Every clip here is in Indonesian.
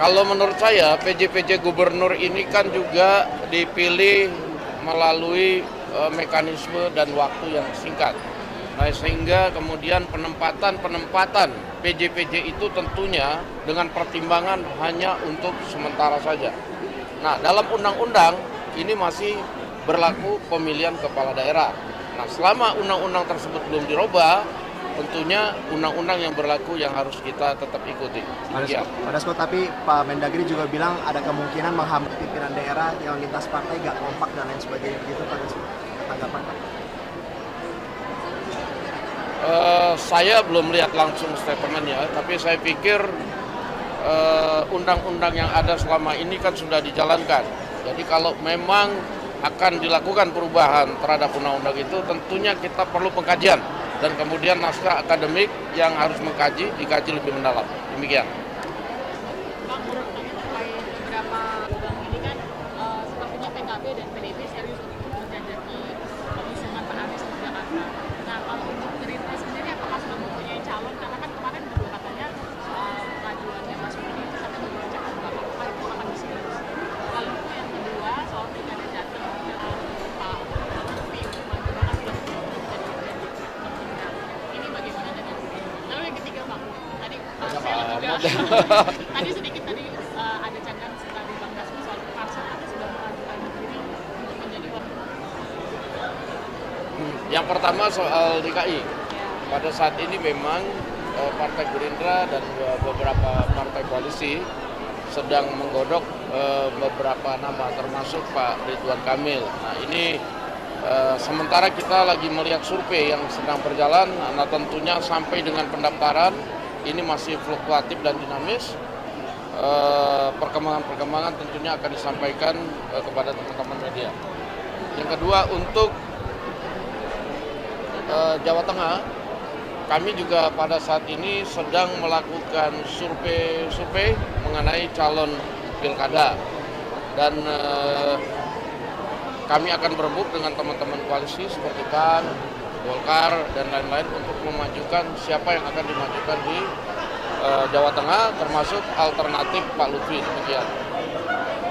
Kalau menurut saya PJ-PJ gubernur ini kan juga dipilih melalui mekanisme dan waktu yang singkat. Nah, sehingga kemudian penempatan PJ-PJ itu tentunya dengan pertimbangan hanya untuk sementara saja. Nah, dalam undang-undang ini masih berlaku pemilihan kepala daerah. Nah, selama undang-undang tersebut belum dirubah, tentunya undang-undang yang berlaku yang harus kita tetap ikuti. Pak Dasko, tapi Pak Mendagri juga bilang ada kemungkinan menghambat pimpinan daerah yang lintas partai gak kompak dan lain sebagainya begitu, Pak Dasko. Tanggapan Pak? Saya belum lihat langsung statementnya, tapi saya pikir undang-undang yang ada selama ini kan sudah dijalankan. Jadi kalau memang akan dilakukan perubahan terhadap undang-undang itu, tentunya kita perlu pengkajian dan kemudian naskah akademik yang harus dikaji lebih mendalam. Demikian. Bang, menurut kami terkait beberapa bang ini kan sepertinya PKB dan PDIP serius untuk menjajaki pengusungan Pak Anies di Jakarta. Nah, kalau untuk Gerindra sendiri apakah sudah mempunyai calon? Karena kan kemarin juga katanya soal pengajuannya Mas Budi itu sampai membacakan apakah itu akan diserius. Lalu yang kedua soal pilkada Jateng Pak Lutfi untuk maju bahkan sudah menjadi Gerindra. Ini bagaimana dengan lalu yang ketiga Bang, tadi Parsel juga tadi sedikit ada candaan setelah di Bang Dasko soal Parsel ada sudah mengajukan diri untuk menjadi wakil. Yang pertama soal DKI. Pada saat ini memang Partai Gerindra dan beberapa partai koalisi sedang menggodok beberapa nama termasuk Pak Ridwan Kamil. Nah, ini sementara kita lagi melihat survei yang sedang berjalan. Nah, tentunya sampai dengan pendaftaran ini masih fluktuatif dan dinamis. Perkembangan-perkembangan tentunya akan disampaikan kepada teman-teman media. Yang kedua, untuk Jawa Tengah, kami juga pada saat ini sedang melakukan survei mengenai calon pilkada dan kami akan berebut dengan teman-teman koalisi seperti PAN, Golkar dan lain-lain untuk memajukan siapa yang akan dimajukan di Jawa Tengah, termasuk alternatif Pak Lutfi. Demikian.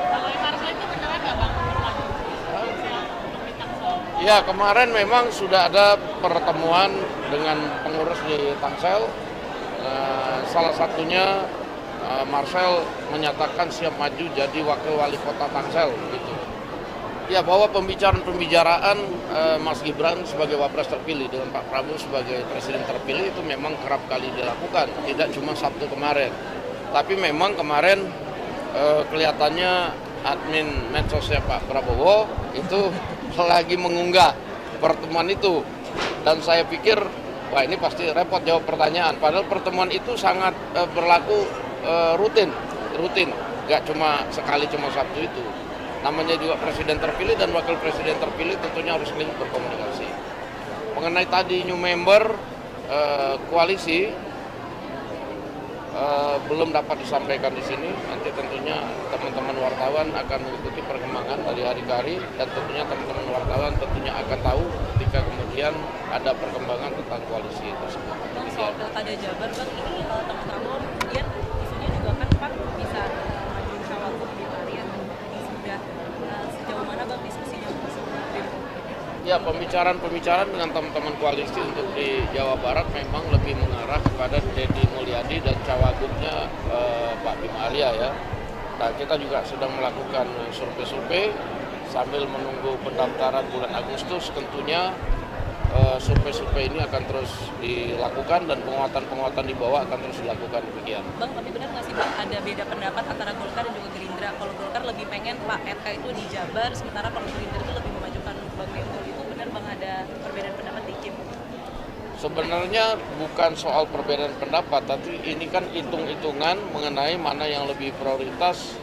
Kalau yang Parsel itu beneran nggak Bang untuk maju? Ya, kemarin memang sudah ada pertemuan dengan pengurus di Tangsel. Salah satunya Marcel menyatakan siap maju jadi wakil wali kota Tangsel. Gitu. Ya, bahwa pembicaraan Mas Gibran sebagai wapres terpilih dengan Pak Prabowo sebagai presiden terpilih itu memang kerap kali dilakukan. Tidak cuma Sabtu kemarin. Tapi memang kemarin kelihatannya admin medsosnya Pak Prabowo itu lagi mengunggah pertemuan itu, dan saya pikir wah ini pasti repot jawab pertanyaan, padahal pertemuan itu sangat berlaku rutin, nggak cuma sekali, cuma Sabtu itu. Namanya juga presiden terpilih dan wakil presiden terpilih tentunya harus saling berkomunikasi. Mengenai tadi new member koalisi belum dapat disampaikan di sini. Nanti tentunya teman-teman wartawan akan mengikuti perkembangan dari hari ke hari, dan tentunya teman-teman wartawan tentunya akan tahu ketika kemudian ada perkembangan tentang koalisi itu semua. Soal pilkada Jabar, Bang, ini teman-teman kemudian isunya juga kan Pak bisa maju cawagup di harian ini sudah sejauh mana Bang diskusinya untuk sebuah Ya, pembicaraan dengan teman-teman koalisi untuk di Jawa Barat memang lebih mengarah kepada Deddy Mulyadi dan cawagupnya Pak Bima Arya ya. Nah, kita juga sedang melakukan survei sambil menunggu pendaftaran bulan Agustus. Tentunya survei ini akan terus dilakukan dan penguatan di bawah akan terus dilakukan. Demikian. Bang, tapi benar nggak sih Bang ada beda pendapat antara Golkar dan juga Gerindra? Kalau Golkar lebih pengen Pak RK itu di Jabar, sementara kalau Gerindra itu lebih memajukan Bang Mendo. Itu benar Bang ada perbedaan pendapat dikit? Sebenarnya bukan soal perbedaan pendapat, tapi ini kan hitung-hitungan mengenai mana yang lebih prioritas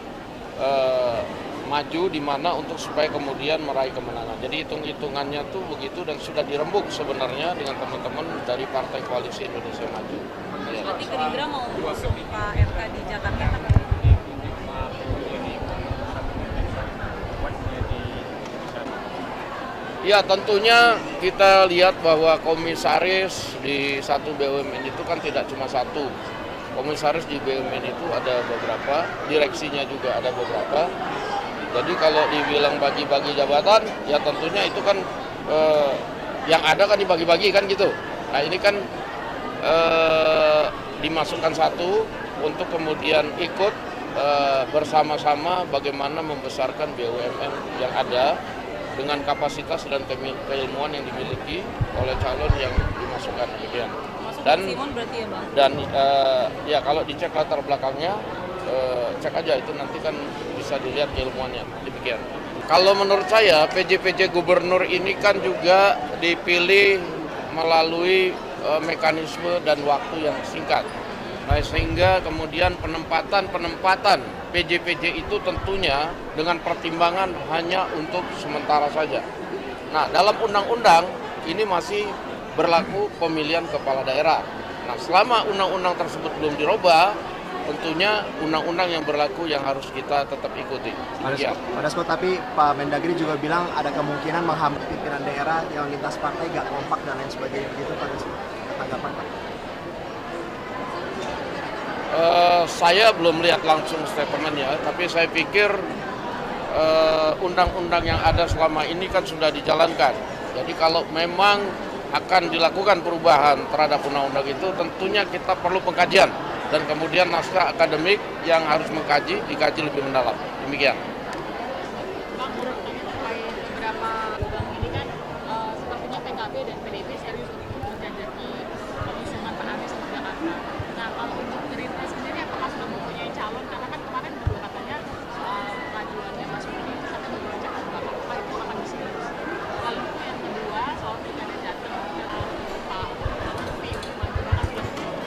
maju di mana untuk supaya kemudian meraih kemenangan. Jadi hitung-hitungannya tuh begitu dan sudah dirembuk sebenarnya dengan teman-teman dari Partai Koalisi Indonesia Maju. Ya. Berarti Gerindra mau mengusung Pak RK di Jakarta? Ya, tentunya kita lihat bahwa komisaris di satu BUMN itu kan tidak cuma satu. komisaris di BUMN itu ada beberapa, direksinya juga ada beberapa. Jadi kalau dibilang bagi-bagi jabatan, ya tentunya itu kan yang ada kan dibagi-bagi kan gitu. Nah ini kan dimasukkan satu untuk kemudian ikut bersama-sama bagaimana membesarkan BUMN yang ada dengan kapasitas dan keilmuan yang dimiliki oleh calon yang dimasukkan demikian. Dan Simon berarti ya Bang? Dan ya kalau dicek latar belakangnya, cek aja itu nanti kan bisa dilihat keilmuannya demikian. Kalau menurut saya PJ gubernur ini kan juga dipilih melalui mekanisme dan waktu yang singkat. Nah, sehingga kemudian penempatan PJ itu tentunya dengan pertimbangan hanya untuk sementara saja. Nah, dalam undang-undang ini masih berlaku pemilihan kepala daerah. Nah, selama undang-undang tersebut belum dirubah, tentunya undang-undang yang berlaku yang harus kita tetap ikuti. Pak Dasko, tapi Pak Mendagri juga bilang ada kemungkinan menghambat pimpinan daerah yang lintas partai gak kompak dan lain sebagainya begitu Pak Dasko. Tanggapan Pak? Saya belum lihat langsung statementnya, tapi saya pikir undang-undang yang ada selama ini kan sudah dijalankan. Jadi kalau memang akan dilakukan perubahan terhadap undang-undang itu, tentunya kita perlu pengkajian dan kemudian naskah akademik yang harus dikaji lebih mendalam. Demikian. Bang, menurut kami terkait beberapa lubang ini kan sepertinya PKB dan PDIP serius untuk menjajaki pengusungan Pak Anies di Jakarta. Nah, kalau untuk Gerindra sendiri apakah sudah mempunyai calon? Karena kan kemarin juga katanya soal pengajuannya Mas Budi itu katanya beberapa cakap apakah itu akan diserius. Lalu yang kedua soal pilkada Jateng Pak Lutfi untuk menggunakan film jadi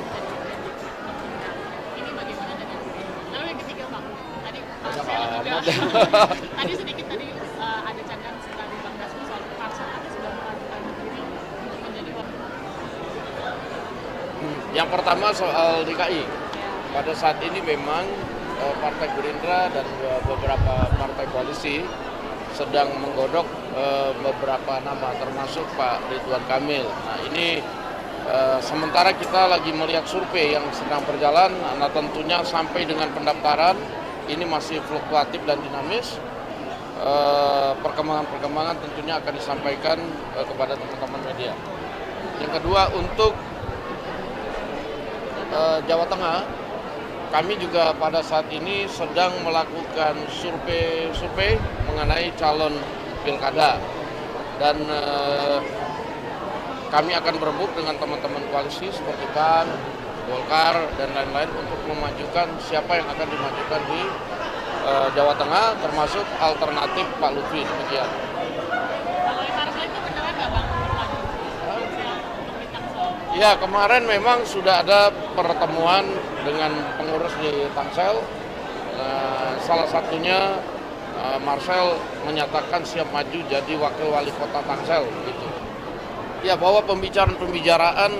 ini bagaimana dengan Gerindra? Lalu yang ketiga Bang, tadi saya juga tadi sedikit ada candaan dari Bang Dasko soal Parsel atau sudah mengajukan diri untuk menjadi Yang pertama soal DKI. Pada saat ini memang Partai Gerindra dan beberapa partai koalisi sedang menggodok beberapa nama termasuk Pak Ridwan Kamil. Nah ini sementara kita lagi melihat survei yang sedang berjalan, nah tentunya sampai dengan pendaftaran ini masih fluktuatif dan dinamis. Perkembangan-perkembangan tentunya akan disampaikan kepada teman-teman media. Yang kedua untuk Jawa Tengah, kami juga pada saat ini sedang melakukan survei mengenai calon pilkada dan kami akan berebut dengan teman-teman koalisi seperti PAN, Golkar dan lain-lain untuk memajukan siapa yang akan dimajukan di Jawa Tengah termasuk alternatif Pak Lutfi demikian. kalau yang Parsel itu beneran nggak Bang bermaju? Ya kemarin memang sudah ada pertemuan dengan pengurus di Tangsel. Salah satunya Marcel menyatakan siap maju jadi wakil wali kota Tangsel gitu. Ya bahwa pembicaraan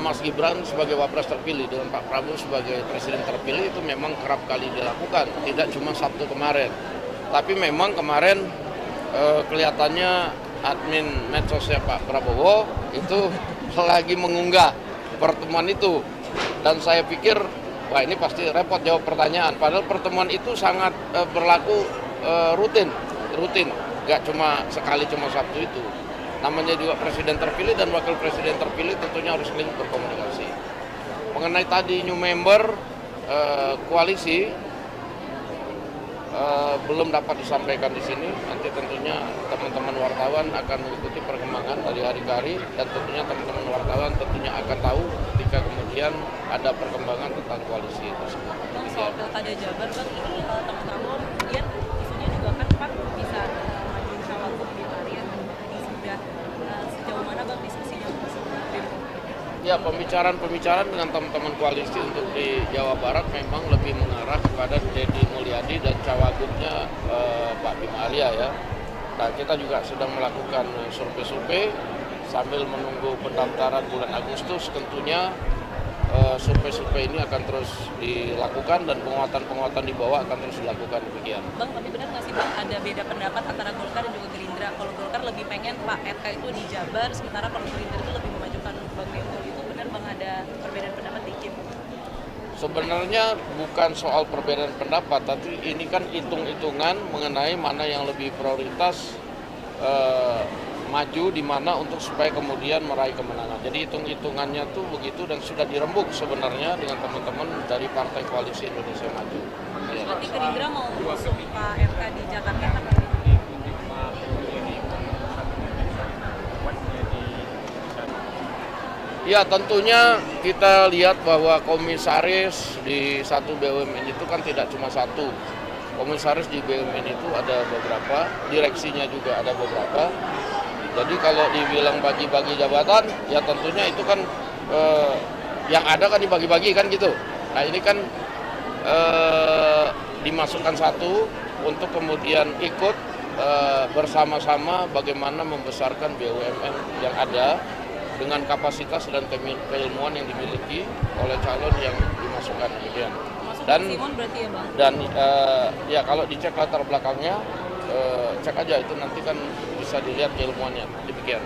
Mas Gibran sebagai wapres terpilih dengan Pak Prabowo sebagai presiden terpilih itu memang kerap kali dilakukan, tidak cuma Sabtu kemarin. Tapi memang kemarin kelihatannya admin medsosnya Pak Prabowo itu lagi mengunggah pertemuan itu dan saya pikir wah ini pasti repot jawab pertanyaan. Padahal pertemuan itu sangat berlaku rutin, nggak cuma sekali cuma Sabtu itu. Namanya juga presiden terpilih dan wakil presiden terpilih tentunya harus saling berkomunikasi. Mengenai tadi new member koalisi belum dapat disampaikan di sini. Nanti tentunya teman-teman wartawan akan mengikuti perkembangan dari hari ke hari dan tentunya teman-teman wartawan tentunya akan tahu ketika kemudian ada perkembangan tentang koalisi tersebut. Bang, soal pilkada Jabar Bang, ini teman-teman kemudian isunya juga kan Pak bisa maju cawagup di Marian. Ini sudah sejauh mana Bang diskusinya Ya, pembicaraan dengan teman-teman koalisi untuk di Jawa Barat memang lebih mengarah kepada Deddy Mulyadi dan cawagupnya Pak Bima Arya ya. Nah, kita juga sedang melakukan survei sambil menunggu pendaftaran bulan Agustus. Tentunya survei ini akan terus dilakukan dan penguatan di bawah akan terus dilakukan demikian. Bang, tapi benar nggak sih Bang ada beda pendapat antara Golkar dan juga Gerindra? Kalau Golkar lebih pengen Pak RK itu di Jabar, sementara kalau Gerindra itu lebih memajukan Bang Mendagri itu benar Bang ada perbedaan pendapat dikit? Sebenarnya bukan soal perbedaan pendapat, tapi ini kan hitung-hitungan mengenai mana yang lebih prioritas maju di mana untuk supaya kemudian meraih kemenangan. Jadi hitung-hitungannya tuh begitu dan sudah dirembuk sebenarnya dengan teman-teman dari Partai Koalisi Indonesia Maju. Ya. Berarti Gerindra mau usung Pak RK di Jakarta kan? Ya tentunya kita lihat bahwa komisaris di satu BUMN itu kan tidak cuma satu. Komisaris di BUMN itu ada beberapa, direksinya juga ada beberapa. Jadi kalau dibilang bagi-bagi jabatan, ya tentunya itu kan yang ada kan dibagi-bagi kan gitu. Nah ini kan dimasukkan satu untuk kemudian ikut bersama-sama bagaimana membesarkan BUMN yang ada dengan kapasitas dan keilmuan yang dimiliki oleh calon yang dimasukkan kemudian. Dan Simon berarti ya Bang? Dan ya kalau dicek latar belakangnya, cek aja itu nanti kan bisa dilihat keilmuannya, demikian.